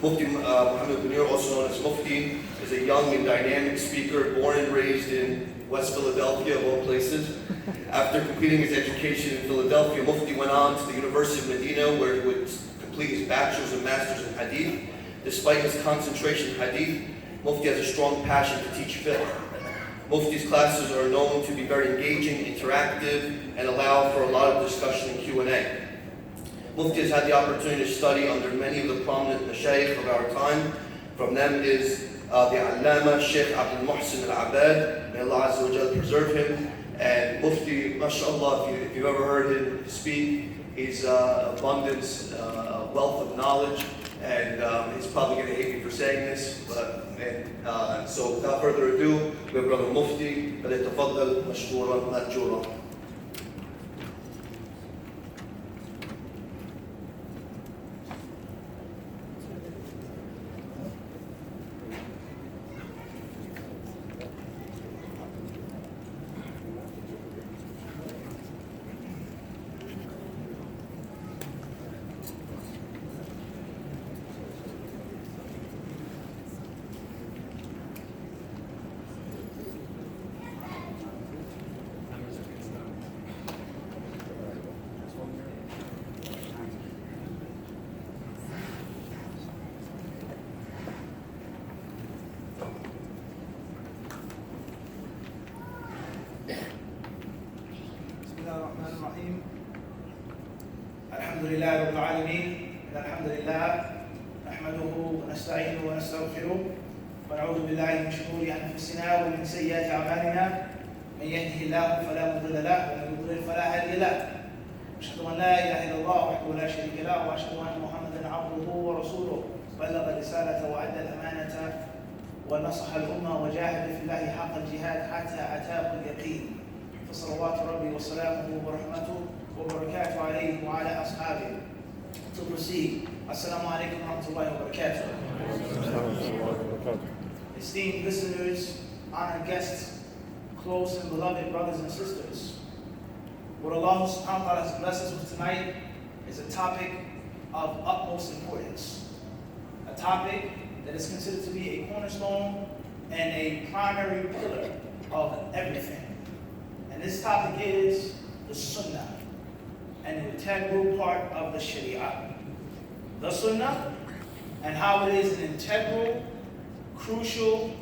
Mufti Muhammad Munir, also known as Mufti, is a young and dynamic speaker born and raised in West Philadelphia, of all places. After completing his education in Philadelphia, Mufti went on to the University of Medina, where he would complete his bachelor's and master's in hadith. Despite his concentration in hadith, Mufti has a strong passion to teach fiqh. Mufti's classes are known to be very engaging, interactive, and allow for a lot of discussion and Q&A. Mufti has had the opportunity to study under many of the prominent mashayikh of our time. From them is the Allama Sheikh Abdul Muhsin Al-Abad, may Allah Azza wa Jal preserve him. And Mufti, mashallah, if you've ever heard him speak, he's abundance, wealth of knowledge, and he's probably going to hate me for saying this, but so without further ado, we have Brother Mufti, فليتفضل مشكورا مأجورا. الحمد لله رب العالمين إن الحمد لله نحمده ونستعينه ونستغفره ونعوذ بالله من شرور أنفسنا ومن سيئات أعمالنا من يهده الله فلا مضل له ومن يضلل فلا هادي له أشهد أن لا إله إلا الله وحده لا شريك له وأشهد أن محمدا عبده ورسوله بلغ الرسالة وأدى الأمانة ونصح الأمة وجاهد في الله حق الجهاد حتى أتاه اليقين فصلوات ربي وسلامه ورحمته وبركاته عليه وعلى أصحابه. To proceed, Assalamu alaikum wa rahmatullahi wa barakatuh. Esteemed listeners, honored guests, close and beloved brothers and sisters, what Allah subhanahu wa ta'ala has blessed us with tonight is a topic of utmost importance. A topic that is considered to be a cornerstone and a primary pillar of everything. And this topic is the Sunnah, an integral part of the Shari'a. The Sunnah, and how it is an integral, crucial,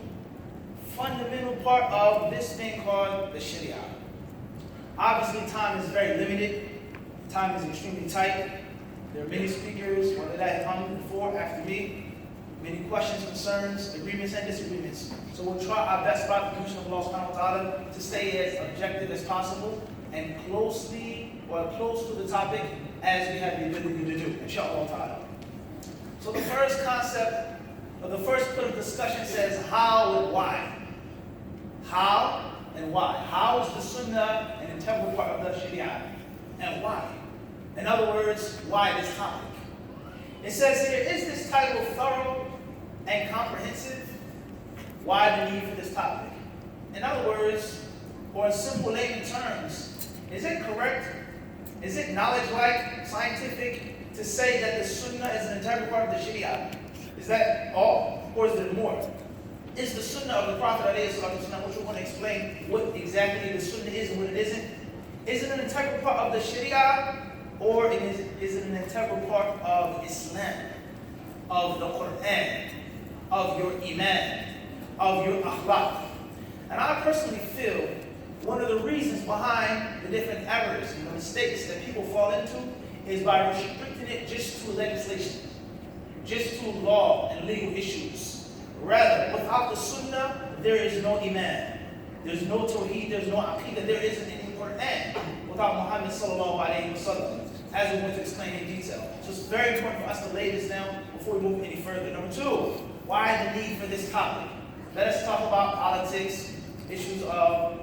fundamental part of this thing called the Shari'a. Obviously, time is very limited. Time is extremely tight. There are many speakers, whether that have come before, after me, many questions, concerns, agreements, and disagreements. So we'll try our best by the permission of Allah subhanahu wa ta'ala to stay as objective as possible and close to the topic as we have the ability to do, inshallah ta'ala. So the first concept, or the first bit of discussion says how and why. How and why. How is the Sunnah an integral part of the Shari'a? And why? In other words, why this topic? It says here, is this title thorough and comprehensive? Why the need for this topic? In other words, or in simple layman terms, is it correct? Is it knowledge-like, scientific, to say that the Sunnah is an integral part of the Shari'a? Is that all? Or is there more? Is the Sunnah of the Prophet, which we're going to explain what exactly the Sunnah is and what it isn't, is it an integral part of the Shari'a, or is it an integral part of Islam, of the Quran, of your Iman, of your Akhlaq? And I personally feel one of the reasons behind the different errors and the mistakes that people fall into is by restricting it just to legislation, just to law and legal issues. Rather, without the Sunnah, there is no Iman. There's no Tawheed, there's no Aqidah, there isn't any Quran without Muhammad sallallahu alayhi wa sallam, as we're going to explain in detail. So it's very important for us to lay this down before we move any further. Number two, why the need for this topic? Let us talk about politics, issues of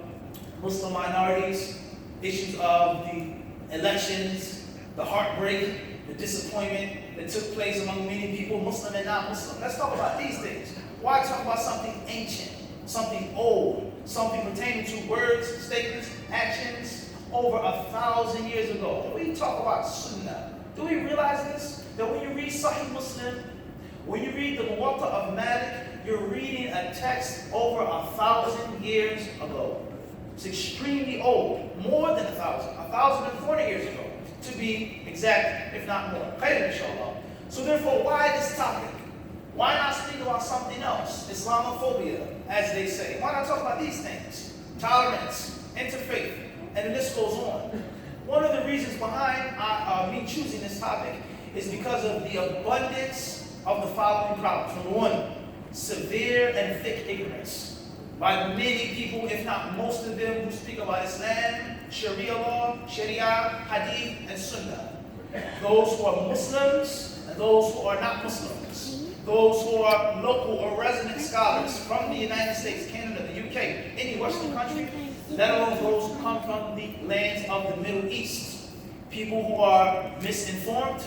Muslim minorities, issues of the elections, the heartbreak, the disappointment that took place among many people, Muslim and non-Muslim. Let's talk about these things. Why talk about something ancient, something old, something pertaining to words, statements, actions over 1,000 years ago? When we talk about Sunnah, do we realize this? That when you read Sahih Muslim, When you read the Muwatta of Malik, you're reading a text over 1,000 years ago. It's extremely old, more than 1,000, 1,040 years ago, to be exact, if not more. Khayr, inshallah. So therefore, why this topic? Why not speak about something else? Islamophobia, as they say. Why not talk about these things? Tolerance, interfaith, and the list goes on. One of the reasons behind me choosing this topic is because of the abundance of the following problems. Number one, severe and thick ignorance by many people, if not most of them, who speak about Islam, Shari'a law, Shari'a, hadith, and Sunnah. Those who are Muslims and those who are not Muslims. Those who are local or resident scholars from the United States, Canada, the UK, any Western country, let alone those who come from the lands of the Middle East. People who are misinformed,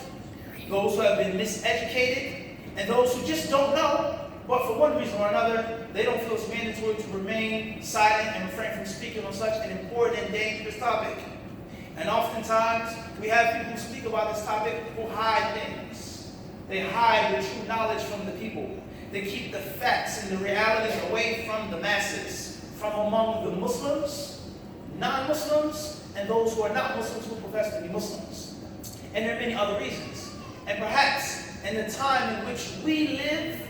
those who have been miseducated, and those who just don't know, but for one reason or another, they don't feel it's mandatory to remain silent and refrain from speaking on such an important and dangerous topic. And oftentimes, we have people who speak about this topic who hide things. They hide the true knowledge from the people. They keep the facts and the realities away from the masses, from among the Muslims, non-Muslims, and those who are not Muslims who profess to be Muslims. And there are many other reasons. And perhaps in the time in which we live,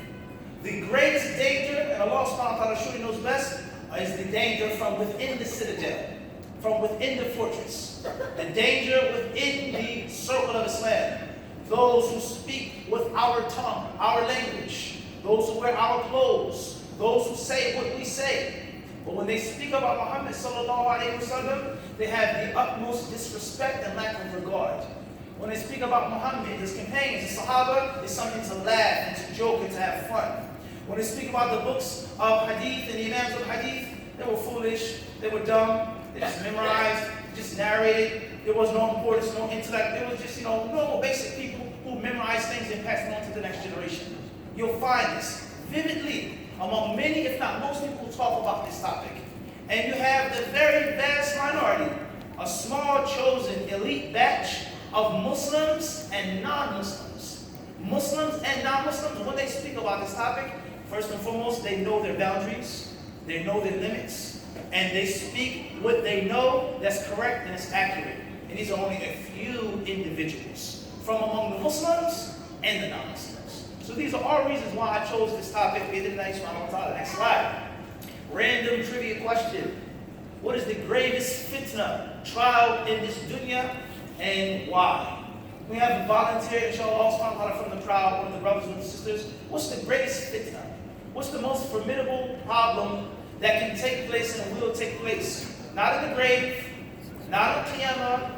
the greatest danger, and Allah subhanahu wa ta'ala surely knows best, is the danger from within the citadel, from within the fortress. The danger within the circle of Islam. Those who speak with our tongue, our language, those who wear our clothes, those who say what we say. But when they speak about Muhammad sallallahu alaihi wasallam, they have the utmost disrespect and lack of regard. When they speak about Muhammad, his companions, the Sahaba, it's something to laugh and to joke and to have fun. When they speak about the books of Hadith and the Imams of Hadith, they were foolish, they were dumb, they just memorized, just narrated. There was no importance, no intellect. There was just, normal basic people who memorized things and passed them on to the next generation. You'll find this vividly among many, if not most people who talk about this topic. And you have the very vast minority, a small chosen elite batch of Muslims and non-Muslims. Muslims and non-Muslims, when they speak about this topic, first and foremost, they know their boundaries, they know their limits, and they speak what they know that's correct and is accurate. And these are only a few individuals from among the Muslims and the non-Muslims. So these are all reasons why I chose this topic. Next slide. Random trivia question. What is the greatest fitna, trial in this dunya, and why? We have a volunteer, inshallah, from the crowd, one of the brothers and sisters. What's the greatest fitna? What's the most formidable problem that can take place and will take place? Not in the grave, not in Qiyamah,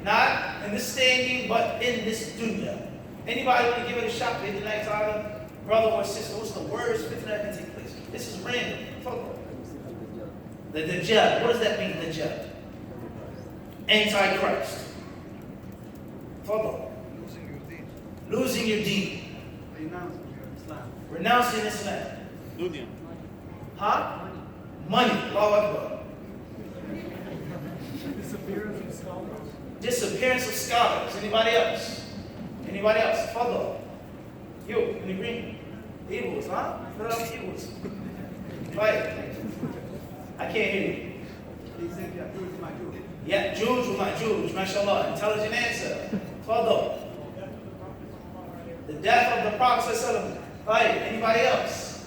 not in this standing, but in this dunya. Anybody want to give it a shot? Brother or sister, what's the worst fitna that can take place? This is random. The Dajjal. What does that mean, Dajjal? Antichrist. Losing your deen. Renouncing Islam. Dunya. Huh? Money. Allahu Akbar. Disappearance of scholars. Anybody else? Anybody else? Fadl. You, in the green. Evils, huh? What else evils? Right. I can't hear you. Yeah, Juge with my Juge, mashallah. Intelligent answer. Fadl. The death of the Prophet sallallahu. Right. Anybody else?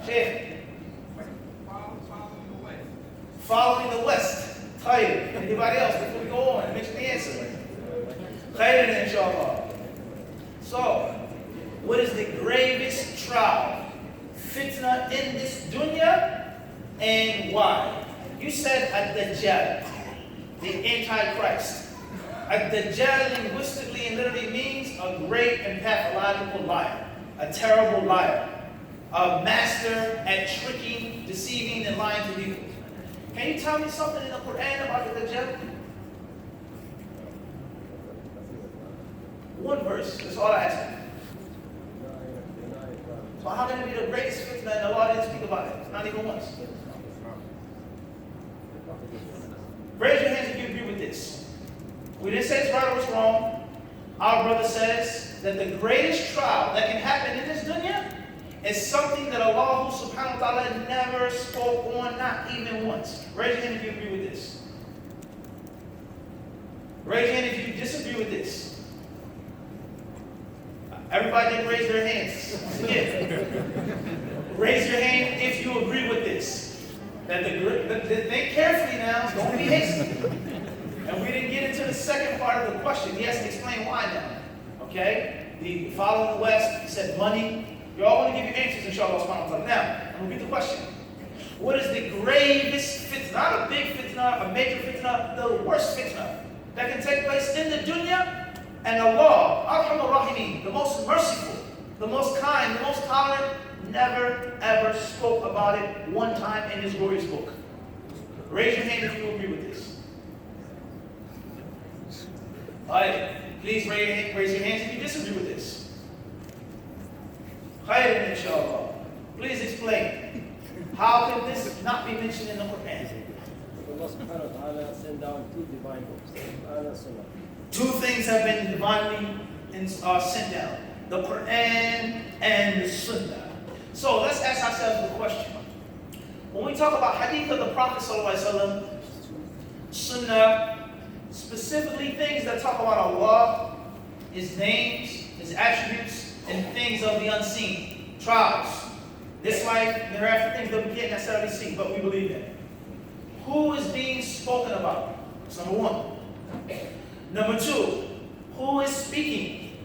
Sheikh. Following the West. Khayr. Anybody else before we go on and mention the answer? Khayr, inshallah. So, what is the gravest trial, fitna in this dunya, and why? You said Ad-Dajjal, the Antichrist. Ad-Dajjal linguistically and literally means a great and pathological liar, a terrible liar, a master at tricking, deceiving, and lying to people. Can you tell me something in the Quran about the Dajjal? One verse, that's all I ask you. So how can it be the greatest fitna and Allah didn't speak about it? Not even once. Raise your hands if you agree with this. We didn't say it's right or it's wrong. Our brother says that the greatest trial that can happen in this dunya is something that Allah subhanahu wa ta'ala never spoke on, not even once. Raise your hand if you agree with this. Raise your hand if you disagree with this. Everybody didn't raise their hands. Once again, raise your hand if you agree with this. Think carefully now. Don't be hasty. And we didn't get into the second part of the question. He has to explain why now. Okay? The follow in the West, he said money. You all want to give you answers, inshallah subhanahu wa ta'ala. Now, I'm going to repeat the question. What is the gravest fitna, not a big fitna, a major fitna, the worst fitna that can take place in the dunya? And Allah, Arhamar Rahimin, the most merciful, the most kind, the most tolerant, never ever spoke about it one time in His glorious book. Raise your hand if you agree with this. Alright, please raise your hands if you disagree with this. Khairan, inshallah. Please explain. How can this not be mentioned in the Quran? Allah subhanahu wa ta'ala sent down 2 divine books, Quran and Sunnah. 2 things have been divinely sent down. The Quran and the Sunnah. So let's ask ourselves the question. When we talk about hadith of the Prophet ﷺ, Sunnah, specifically things that talk about Allah, His names, His attributes, and things of the unseen, trials. This life, hereafter, things that we can't necessarily see, but we believe in. Who is being spoken about? That's number 1. Number 2, who is speaking?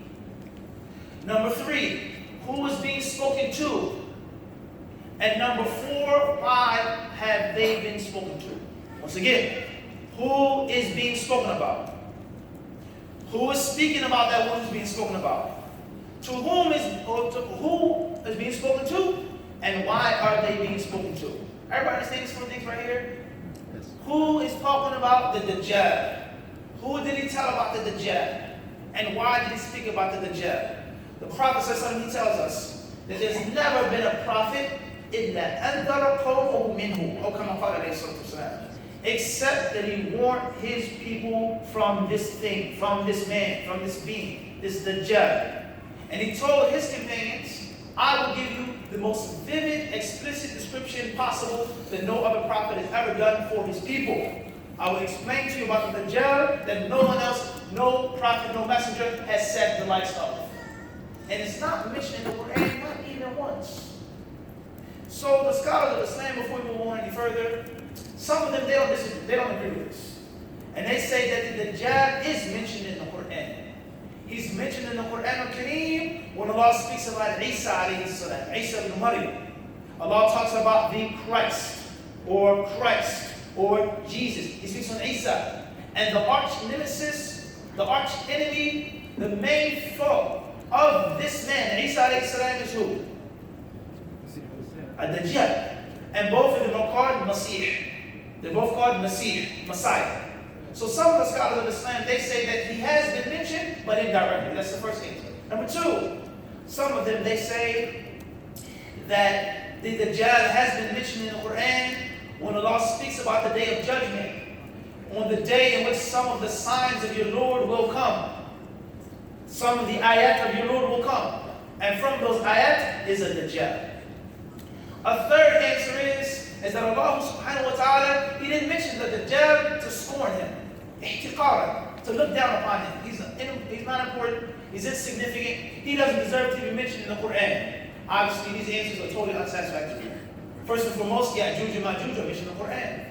Number 3, who is being spoken to? And number 4, why have they been spoken to? Once again, who is being spoken about? Who is speaking about that one who's being spoken about? Who is being spoken to? And why are they being spoken to? Everybody understand these 4 things right here? Yes. Who is talking about the Dajjal? Who did he tell about the Dajjal? And why did he speak about the Dajjal? The Prophet ﷺ, he tells us that there's never been a prophet except that he warned his people from this thing, from this man, from this being, this Dajjal. And he told his companions, I will give you the most vivid, explicit description possible that no other prophet has ever done for his people. I will explain to you about the Dajjal that no one else, no prophet, no messenger has said the likes of. And it's not mentioned in the Quran, not even once. So the scholars of Islam, before we move on any further, some of them, they don't agree with this. And they say that the Dajjal is mentioned in the Quran. He's mentioned in the Quran al-Kareem when Allah speaks about Isa alayhi salam, Isa ibn Maryam. Allah talks about the Christ, or Jesus. He speaks on Isa. And the arch nemesis, the arch enemy, the main foe of this man, Isa alayhi salam, is who? Dajjal. And both of them are called Masih. They're both called Messiah. So some of the scholars of Islam, they say that he has been mentioned, but indirectly. That's the first answer. Number 2, some of them, they say that the Dajjal has been mentioned in the Quran when Allah speaks about the day of judgment, on the day in which some of the signs of your Lord will come. Some of the ayat of your Lord will come. And from those ayat is a Dajjal. A third answer is that Allah subhanahu wa ta'ala, He didn't mention the Dajjal to scorn him. Ihtiqara, to look down upon him. He's not important. He's insignificant. He doesn't deserve to be mentioned in the Quran. Obviously, these answers are totally unsatisfactory. First and foremost, Ya'juj and Ma'juj are mentioned in the Quran.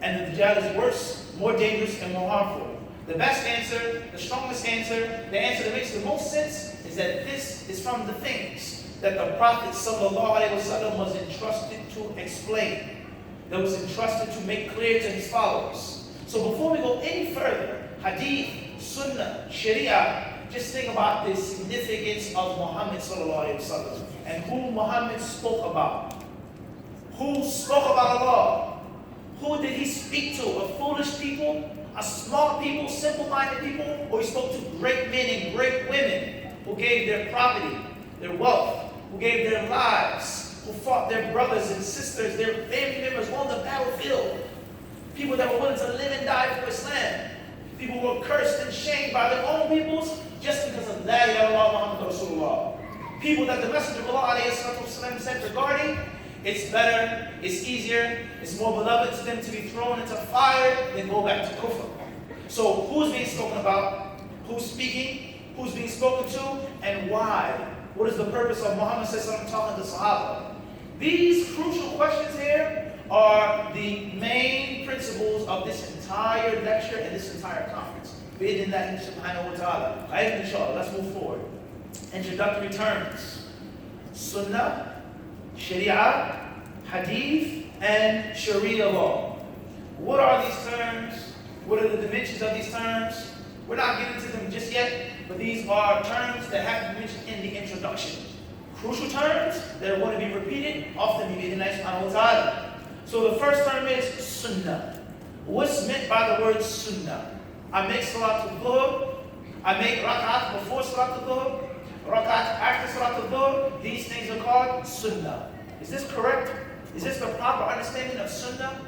And the Dajjal is worse, more dangerous, and more harmful. The best answer, the strongest answer, the answer that makes the most sense is that this is from the things that the Prophet ﷺ was entrusted to explain, that was entrusted to make clear to his followers. So before we go any further, hadith, sunnah, Shari'a, just think about the significance of Muhammad ﷺ and who Muhammad spoke about. Who spoke about Allah? Who did he speak to? A foolish people? A small people, simple-minded people? Or he spoke to great men and great women who gave their property, their wealth, who gave their lives, who fought their brothers and sisters, their family members on the battlefield. People that were willing to live and die for Islam. People who were cursed and shamed by their own peoples, just because of La ilaha illallah Muhammad Rasulullah. People that the Messenger of Allah alayhi salatu wasalam said regarding, it's better, it's easier, it's more beloved to them to be thrown into fire than go back to kufr. So who's being spoken about? Who's speaking? Who's being spoken to? And why? What is the purpose of Muhammad talking to Sahaba? These crucial questions here are the main principles of this entire lecture and this entire conference. Bi'idhnillah subhanahu wa ta'ala. Ayat inshallah. Let's move forward. Introductory terms. Sunnah, Shari'a, Hadith, and Shari'a law. What are these terms? What are the dimensions of these terms? We're not getting to them just yet, but these are terms that have to be mentioned in the introduction. Crucial terms that are going to be repeated often in the subhanahu wa ta'ala. So the first term is Sunnah. What's meant by the word Sunnah? I make Salatul Dhuhr, I make Rak'at before Salatul Dhuhr, Rak'at after Salatul Dhuhr. These things are called Sunnah. Is this correct? Is this the proper understanding of Sunnah?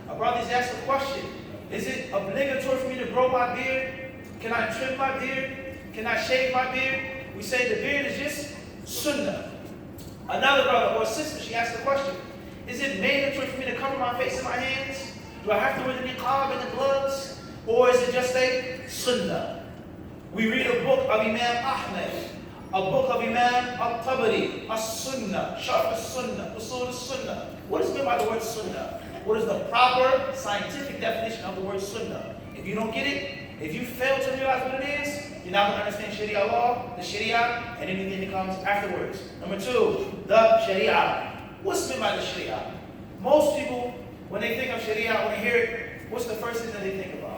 A brother's asked the question, is it obligatory for me to grow my beard? Can I trim my beard? Can I shave my beard? We say the beard is just Sunnah. Another brother or sister, she asked the question, is it mandatory for me to cover my face and my hands? Do I have to wear the niqab and the gloves? Or is it just a Sunnah? We read a book of Imam Ahmed, a book of Imam Al-Tabari, a Sunnah, Sharf al-Sunnah, Usul al-Sunnah. What is meant by the word Sunnah? What is the proper scientific definition of the word Sunnah? If you don't get it, if you fail to realize what it is, you're not going to understand Sharia law, the Sharia, and anything that comes afterwards. Number two, the Sharia. What's meant by the Sharia? Most people, when they think of Sharia, when they hear it, what's the first thing that they think about?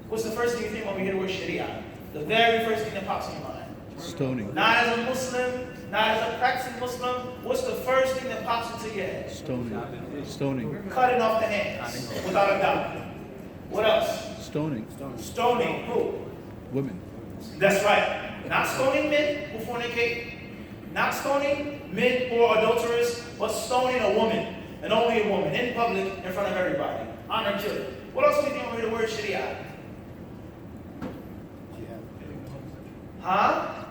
What's the first thing you think when we hear the word Sharia? The very first thing that pops in your mind. Stoning. Not as a Muslim, not as a practicing Muslim. What's the first thing that pops into your head? Stoning. Stoning. Cutting off the hands, without a doubt. What else? Stoning. Stoning who? Women. That's right. Not stoning men who fornicate. Not stoning men who are adulterers, but stoning a woman, and only a woman, in public, in front of everybody. Honor killing. What else do you think when we hear the word Sharia? Huh?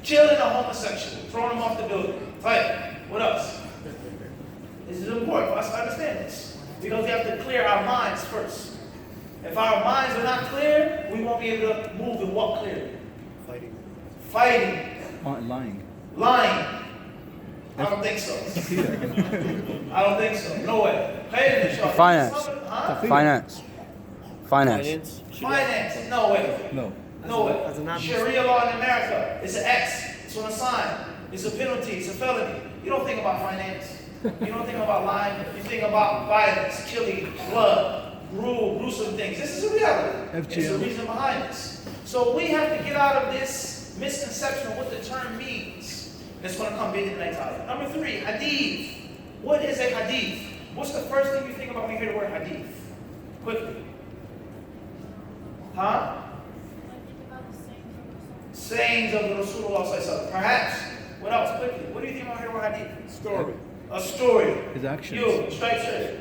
Killing a homosexual, throwing him off the building. Right. What else? This is important for us to understand this, because we have to clear our minds first. If our minds are not clear, we won't be able to move and walk clearly. Fighting. Lying. Lying. I don't think so. I don't think so. No way. Finance. Huh? Finance. Finance. Finance. No way. No. No way. Sharia law in America, it's an X. It's on a sign. It's a penalty. It's a felony. You don't think about finance. You don't think about lying. You think about violence, killing, blood, gruesome things. This is a reality. It's the reason behind this. So we have to get out of this misconception of what the term means. That's going to come big in the next hour. Number three, hadith. What is a hadith? What's the first thing you think about when you hear the word hadith? Quickly. Huh? Sayings of the Rasulullah. Perhaps. What else? Quickly. What do you think about here with hadith? Story. A story. His actions. You, straight straight.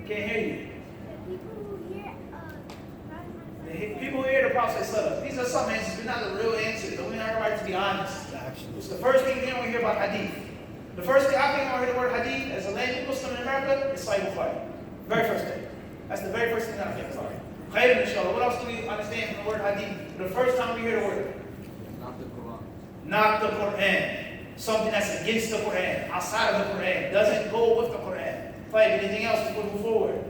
Can't hear you. People who hear the Prophet ﷺ. These are some answers, but not the real answers. We have a right to be honest. It's the first thing we hear about hadith. The first thing I think when I hear the word hadith as a layman Muslim in America is Sahih Bukhari. Very first thing. That's the very first thing that I think about. Khayr inshallah. What else do we understand from the word hadith? The first time we hear the word. Not the Quran. Not the Quran. Something that's against the Quran, outside of the Quran, doesn't go with the Quran. Anything else before we move forward?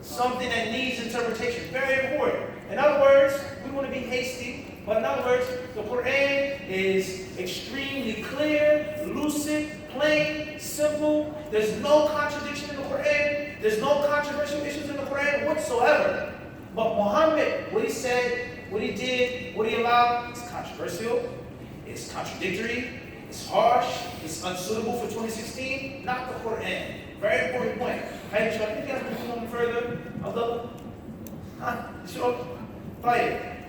Something that needs interpretation. Very important. In other words, we want to be hasty, but in other words, the Quran is extremely clear, lucid, plain, simple. There's no contradiction in the Quran. There's no controversial issues in the Quran whatsoever. But Muhammad, what he said, what he did, what he allowed, it's controversial, it's contradictory, it's harsh, it's unsuitable for 2016, not the Quran. Very important point. Hey, should I think you guys move on further? Although, sure.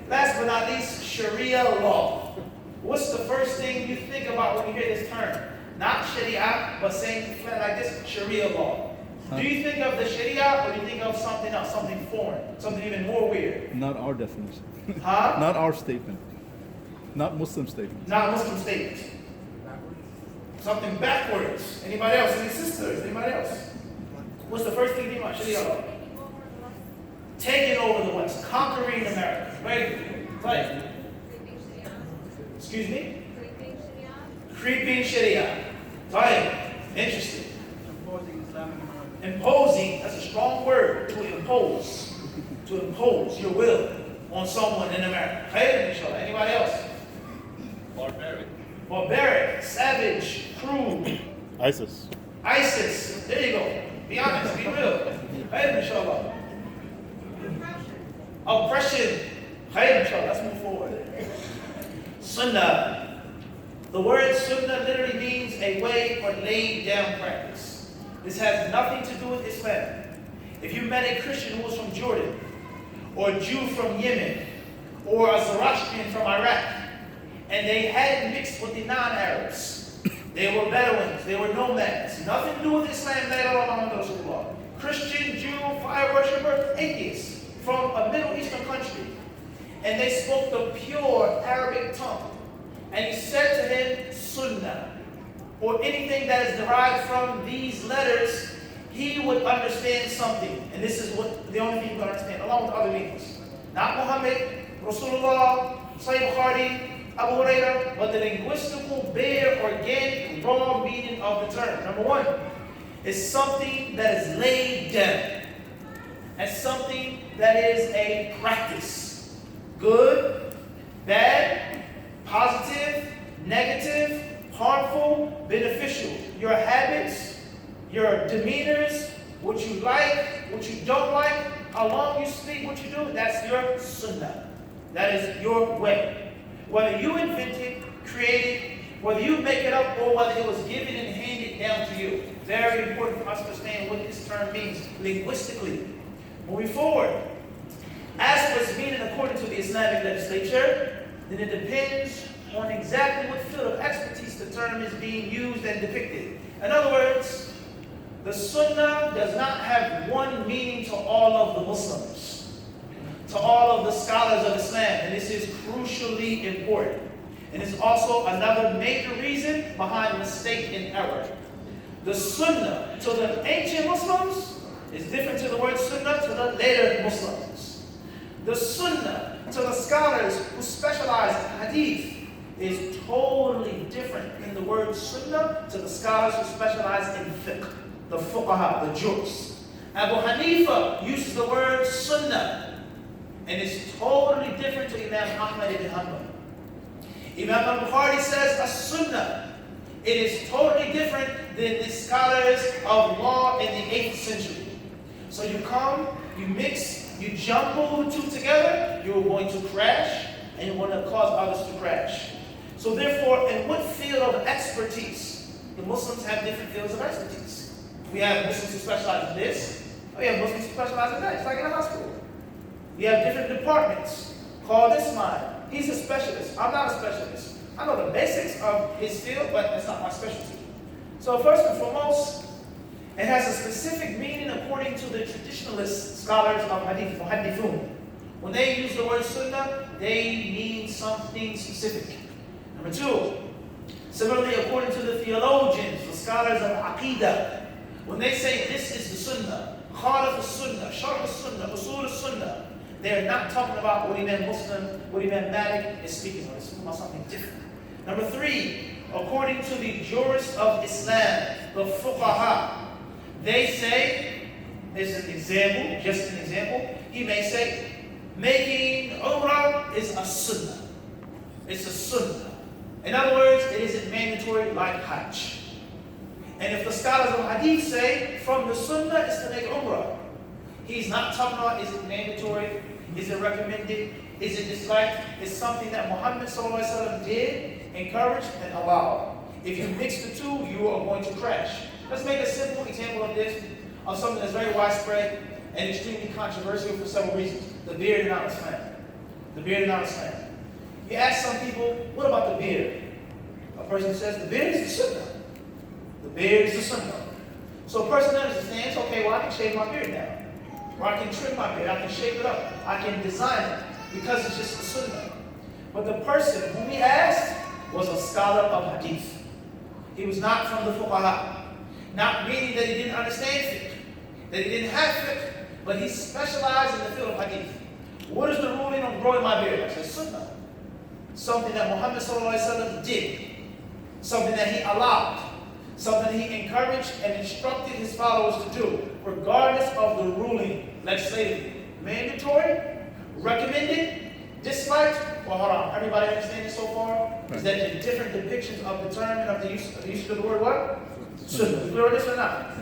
Last but not least, Sharia law. What's the first thing you think about when you hear this term? Not Sharia, but saying flat like this, Sharia law. Do you think of the Shari'a or do you think of something else, something foreign, something even more weird? Not our definition. Huh? Not our statement. Not Muslim statement. Not Muslim statements. Something backwards. Anybody else? Any sisters? Anybody else? What's the first thing you think about Shari'a? Taking over the West, conquering America. Right? Right. Excuse me? Creeping Shari'a. Right. Interesting. Imposing, that's a strong word, to impose. To impose your will on someone in America. Khayr, inshallah. Anybody else? Barbaric, savage, cruel. ISIS. ISIS. There you go. Be honest, be real. Khayr, inshallah. Oppression. Khayr, inshallah. Let's move forward. Sunnah. The word sunnah literally means a way or laid down practice. This has nothing to do with Islam. If you met a Christian who was from Jordan, or a Jew from Yemen, or a Zoroastrian from Iraq, and they hadn't mixed with the non-Arabs, they were Bedouins, they were nomads, nothing to do with Islam, Christian, Jew, fire worshiper, atheist, from a Middle Eastern country, and they spoke the pure Arabic tongue, and he said to him, Sunnah, or anything that is derived from these letters, he would understand something. And this is what the only thing you can understand, along with other meanings. Not Muhammad, Rasulullah, Sahih Bukhari, Abu Hurairah, but the linguistical, bare, organic, raw meaning of the term. Number one, is something that is laid down. And something that is a practice. Good, bad, positive, negative, harmful, beneficial. Your habits, your demeanors, what you like, what you don't like, how long you speak, what you do, that's your sunnah. That is your way. Whether you invent it, create it, whether you make it up, or whether it was given and handed down to you. Very important for us to understand what this term means linguistically. Moving forward, as for its meaning according to the Islamic legislature, then it depends on exactly what field of expertise the term is being used and depicted. In other words, the Sunnah does not have one meaning to all of the Muslims, to all of the scholars of Islam, and this is crucially important. And it's also another major reason behind mistake and error. The Sunnah to the ancient Muslims is different to the word Sunnah to the later Muslims. The Sunnah to the scholars who specialize in Hadith is totally different than the word Sunnah to the scholars who specialize in fiqh, the fuqaha, the jurists. Abu Hanifa uses the word Sunnah, and it's totally different to Imam Ahmad ibn Hanbal. Imam al-Bukhari says a Sunnah. It is totally different than the scholars of law in the 8th century. So you come, you mix, you jumble the two together, you're going to crash, and you're going to cause others to crash. So therefore, in what field of expertise? The Muslims have different fields of expertise. We have Muslims who specialize in this. We have Muslims who specialize in that. It's like in a hospital. We have different departments. Call this mine. He's a specialist. I'm not a specialist. I know the basics of his field, but that's not my specialty. So first and foremost, it has a specific meaning according to the traditionalist scholars of Hadith, Muhaddithun. When they use the word Sunnah, they mean something specific. Number two, similarly, according to the theologians, the scholars of Aqidah, when they say this is the Sunnah, Khalaf al-Sunnah, Sharh al-Sunnah, Usul al-Sunnah, they're not talking about what Imam Muslim, what Imam Malik is speaking of. They're speaking about something different. Number three, according to the jurists of Islam, the fuqaha, they say, as an example, just an example, he may say, making Umrah is a Sunnah. It's a Sunnah. In other words, it isn't mandatory like Hajj. And if the scholars of Hadith say, from the Sunnah is to make Umrah, he's not talking about is it mandatory, is it recommended, is it disliked? It's something that Muhammad ﷺ did, encouraged, and allowed. If you mix the two, you are going to crash. Let's make a simple example of this, of something that's very widespread and extremely controversial for several reasons. The beard in our Islam. The beard in our Islam. You ask some people, what about the beard? A person says, the beard is the Sunnah. The beard is the Sunnah. So a person understands, okay, well, I can shave my beard now. Or I can trim my beard, I can shape it up, I can design it, because it's just a sunnah. But the person whom he asked was a scholar of hadith. He was not from the fuqaha. Not meaning that he didn't understand fiqh, that he didn't have fiqh, but he specialized in the field of hadith. What is the ruling on growing my beard? I said, sunnah. Something that Muhammad ﷺ did. Something that he allowed. Something he encouraged and instructed his followers to do, regardless of the ruling, legislatively. Mandatory, recommended, disliked, or haram. Everybody understand it so far? Is that the different depictions of the term and of the use of the word what? Sunnah. We clear on this or not?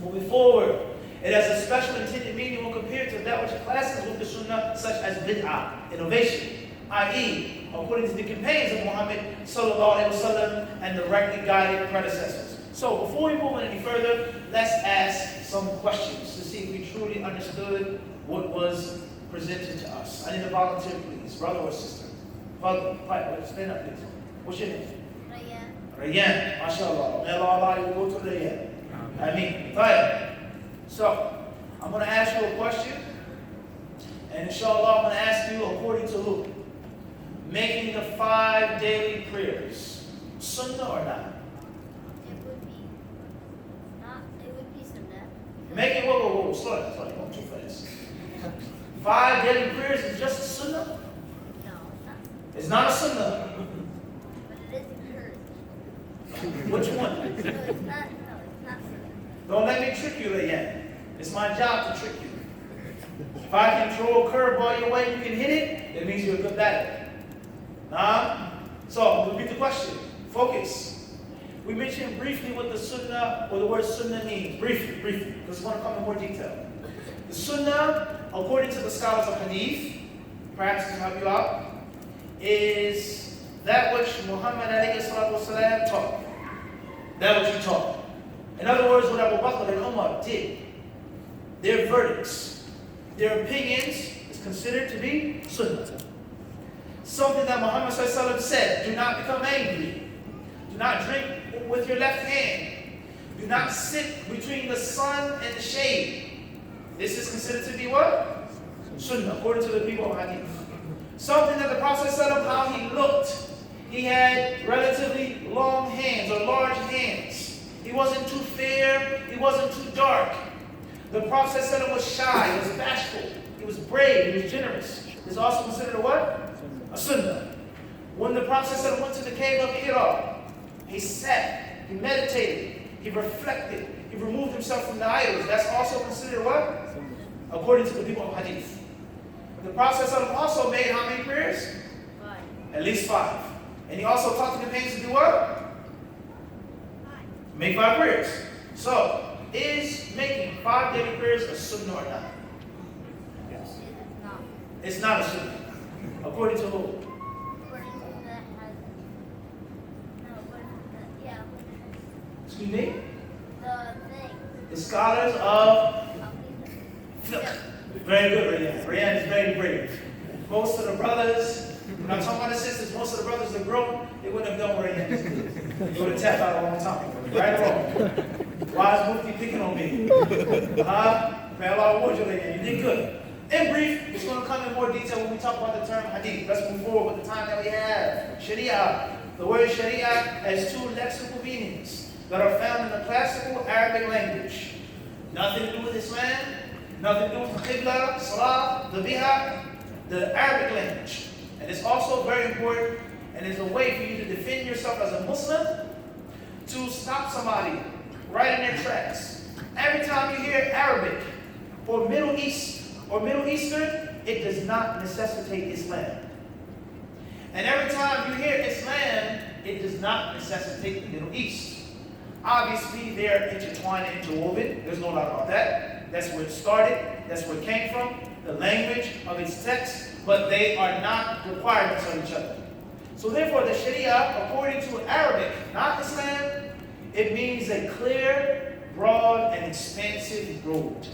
Moving forward, it has a special intended meaning when compared to that which classes with the sunnah, such as bid'ah, innovation, i.e., according to the companions of Muhammad sallallahu alaihi wasallam and the rightly guided predecessors. So before we move any further, let's ask some questions to see if we truly understood what was presented to us. I need a volunteer, please, brother or sister. Father, stand up, please. What's your name? Rayyan, mashallah. May Allah allow you to go to Rayyan. Ameen. Right. So, I'm going to ask you a question, and inshallah, I'm going to ask you according to who? Making the 5 daily prayers. Sunnah or not? It would be sunnah. Making, whoa, slow down, don't too fast. 5 daily prayers is just a sunnah? No, It's not a sunnah. but it is encouraged. Which one? No, it's not sunnah. Don't let me trick you again. It's my job to trick you. If I can throw a curveball your way, you can hit it, that means you're a good batter. So, repeat the question. Focus. We mentioned briefly what the sunnah, or the word sunnah means. Briefly, because we want to come in more detail. The sunnah, according to the scholars of hadith, perhaps to help you out, is that which Muhammad ﷺ taught. That which he taught. In other words, what Abu Bakr and Umar did, their verdicts, their opinions is considered to be sunnah. Something that Muhammad ﷺ said, do not become angry. Do not drink with your left hand. Do not sit between the sun and the shade. This is considered to be what? Sunnah, according to the people of hadith. Something that the Prophet ﷺ, how he looked. He had relatively long hands or large hands. He wasn't too fair. He wasn't too dark. The Prophet ﷺ was shy. He was bashful. He was brave. He was generous. This is also considered a what? A sunnah. When the Prophet ﷺ went to the cave of Hira, he sat, he meditated, he reflected, he removed himself from the idols. That's also considered what? According to the people of hadith. The Prophet ﷺ also made how many prayers? 5. At least 5. And he also taught the companions to do what? 5. Make 5 prayers. So, is making 5 daily prayers a sunnah or not? It is not. It's not a sunnah. According to who? According to the hadith. No, according to the, yeah, Excuse me? the thing. The scholars of Yeah. fiqh. Very good, Rayan. Rayan is very brave. Most of the brothers, when I'm talking about the sisters, most of the brothers that grown, they wouldn't have done what Rayan did. They would have tapped out a long time. Right or wrong? Why is Mufti picking on me? May Allah reward you, Rayan. You did good. In brief, it's going to come in more detail when we talk about the term hadith. Let's move forward with the time that we have. Shari'a. The word Shari'a has 2 lexical meanings that are found in the classical Arabic language. Nothing to do with Islam, nothing to do with the Qibla, Salah, the Biha, the Arabic language. And it's also very important, and it's a way for you to defend yourself as a Muslim, to stop somebody right in their tracks. Every time you hear Arabic or Middle East or Middle Eastern, it does not necessitate Islam. And every time you hear Islam, it does not necessitate the Middle East. Obviously, they're intertwined and interwoven. There's no doubt about that. That's where it started. That's where it came from. The language of its text. But they are not requirements of each other. So therefore, the Shari'a, according to Arabic, not Islam, it means a clear, broad, and expansive road.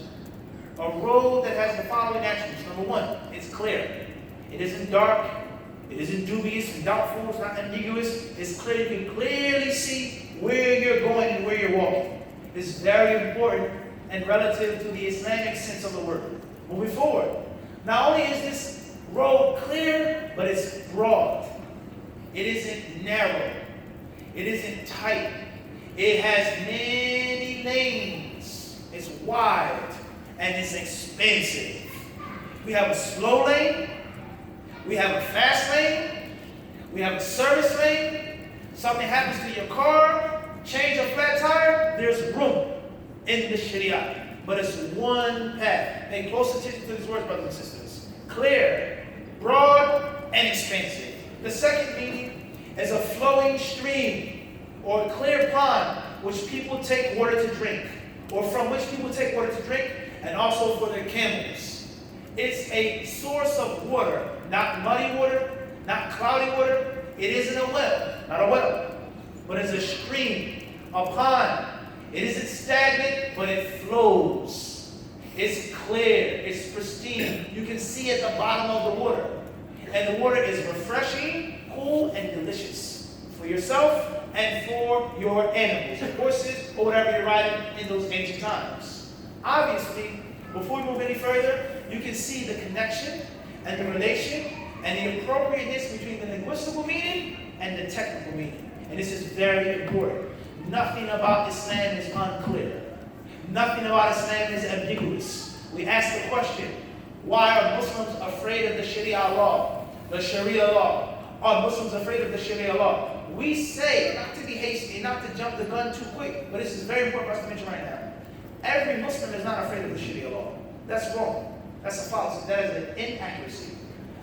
A road that has the following attributes. Number 1, it's clear. It isn't dark. It isn't dubious and doubtful. It's not ambiguous. It's clear. You can clearly see where you're going and where you're walking. is very important and relative to the Islamic sense of the word. Moving forward, not only is this road clear, but it's broad. It isn't narrow. It isn't tight. It has many lanes. It's wide and it's expansive. We have a slow lane. We have a fast lane. We have a service lane. Something happens to your car, change a flat tire, there's room in the Shari'a. But it's one path. Pay close attention to these words, brothers and sisters. Clear, broad, and expansive. The second meaning is a flowing stream or a clear pond which people take water to drink, or from which people take water to drink, and also for their camels. It's a source of water, not muddy water, not cloudy water. It isn't a well, not a well, but it's a stream, a pond. It isn't stagnant, but it flows. It's clear, it's pristine. You can see at the bottom of the water. And the water is refreshing, cool, and delicious for yourself and for your animals, your horses, or whatever you're riding in those ancient times. Obviously, before we move any further, you can see the connection and the relation and the appropriateness between the linguistic meaning and the technical meaning. And this is very important. Nothing about Islam is unclear. Nothing about Islam is ambiguous. We ask the question, why are Muslims afraid of the Shari'a law, the Sharia law? Are Muslims afraid of the Sharia law? We say, not to be hasty, not to jump the gun too quick, but this is very important for us to mention right now. Every Muslim is not afraid of the Sharia law. That's wrong. That's a fallacy. That is an inaccuracy.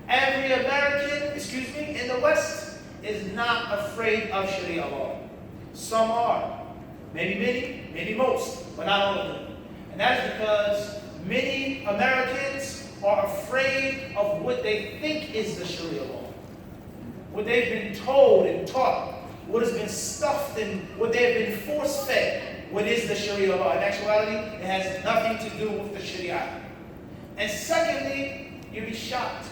Every American, in the West is not afraid of Sharia law. Some are. Maybe many, maybe most, but not all of them. And that is because many Americans are afraid of what they think is the Sharia law. What they've been told and taught, what has been stuffed and what they have been force-fed, what is the Sharia law. In actuality, it has nothing to do with the Sharia. And secondly, you'll be shocked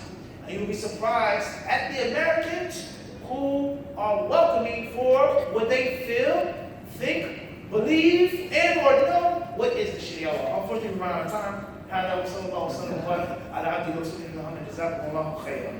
and you'll be surprised at the Americans who are welcoming for what they feel, think, believe, and or know what is the Sharia law. Unfortunately, we run out of time. هذا وصلى الله وسلم على عبده ورسوله محمد جزاكم الله خيرا.